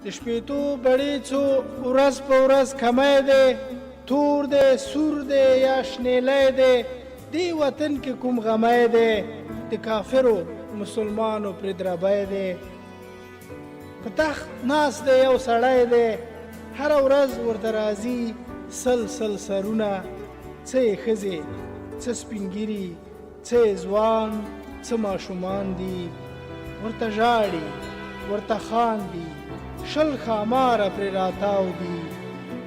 د شپېتو بړې څو ورځ په ورځ کمی دی، تور دی سور دی یا شنیلی دی، دې وطن کې کوم غمی دی، د کافرو مسلمانو پرې دربی دی. په تخت ناست دی یو سړی دی، هره ورځ ورته راځي سل سل سرونه، څه یې ښځې څه سپینګیري، څه یې ځوان څه ماشومان دي، ورته ژاړي ورته خاندي، شل ښاماره پرې راتاو دي.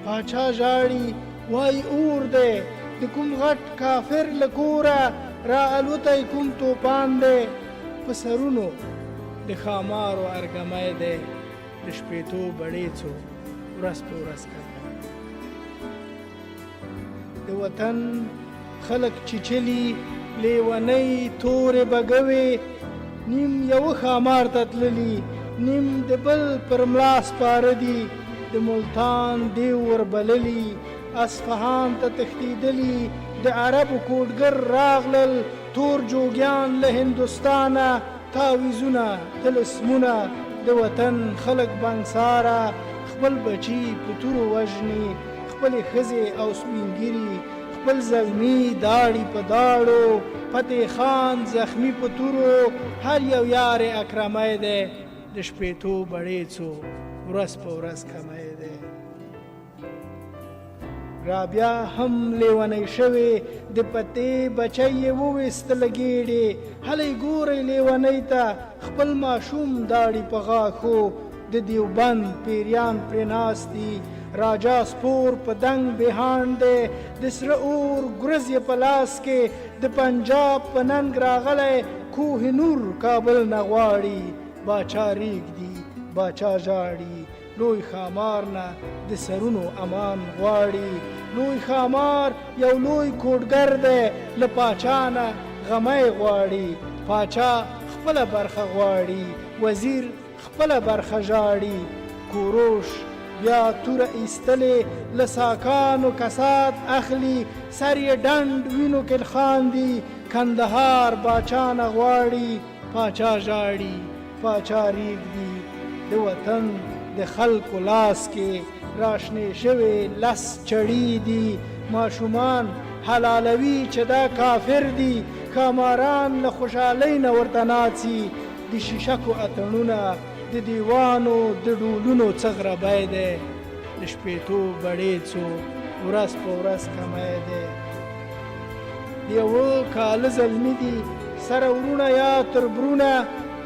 پاچا ژاړي وایي اور دی، د کوم غټ کافر له کوره را الوتی کوم توپان دی، په سرونو د ښامارو ارګمی دی، د شپېتو بړې څو ورځ په ورځ کوي. د وطن خلک چیچلي لیونۍ تورې بګوې، نیم یوه ښامار ته تللي، نیم د بل پر ملا سپاره دي، د ملتان دیو وربللي، اصفهان ته تښتېدلي، د عربو کوډګر راغلل، تور جوګیان له هندوستانه، تاویزونه طلسمونه، د وطن خلک بنګساره، خپل بچي په تورو وژني، خپلې ښځې او سپینګیري، خپل زلمي داړي په داړو، فتح خان زخمی په تورو، هر یو یار اکرمی دی، د شپېتو بړې څو ورځ په ورځ کمی دی. رابعه هم لیونی شوې، د پتې بچی یې وویستله ګېډې، هلئ ګورئ لیونۍ ته خپل ماشوم داړي په غاښو، د دیوبند پیریان پرې ناست دي، راجا سپور په دنګ بهاند دی، د سره اور ګرز یې په لاس کې، د پنجاب په ننګ راغلی کوه نور کابل نه غواړي، باچا ریږدي باچا ژاړي، لوی ښامار نه د سرونو امان غواړي، لوی ښامار یو لوی کوډګر دی، له پاچا نه غمی غواړي، پاچا خپله برخه غواړي، وزیر خپله برخه ژاړي، کوروش بیا توره ایستلې له ساکانو کسات اخلي، سر یې ډنډ وینو کې خاندي، کندهار باچا نه غواړي، پاچا ژاړي پاچا ریږدي، د وطن د خلکو لاس کې راشنې شوې لس چړي دي، ماشومان حلالوي چې دا کافر دي، ښاماران له خوشحالۍ نه ورته ناڅي، د شیشکو اتڼونه د دیوانو د ډولونو څه غربی دی، د شپېتو بړې څو ورځ په ورځ کمی دی. د یوه کاله زلمي دي سره ورونه یا تربرونه،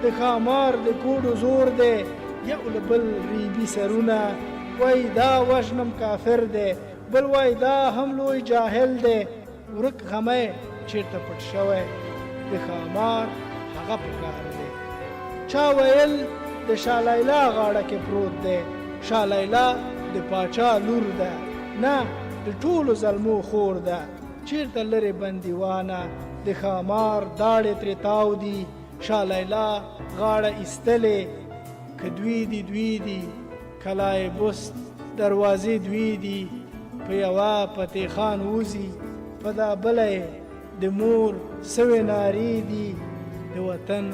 د ښامار د کوډو زور دی، یو له بل ریبي سرونه، وایي دا وژنم کافر دی، بل وایي دا هم لوی جاهل دی، ورک غمی چېرته پټ شوی، د ښامار هغه په کار دی. چا ویل د شالیلا غاړه کې پروت دی، شالیلا د پاچا لور ده، نه د ټولو زلمو خور ده، چېرته لرې بندیوانه، د ښامار داړې ترې تاو دي، شالیلا غاړه ایستلې، که دوی دي دوی دي، کلای بست دروازې دوی دي، په یوه فتح خان وځي، په دا بله د مور سوې نارې دي، د وطن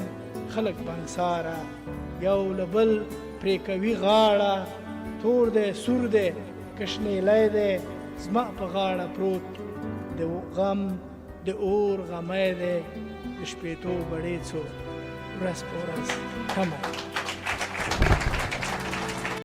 خلک بنګساره یو له بل پرې کوي غاړه، تور دی سور دی که شنیلی دی، زما په غاړه پروت د غم د اور غمی دی، د شپېتو بړې څو ورځ په ورځ کمی.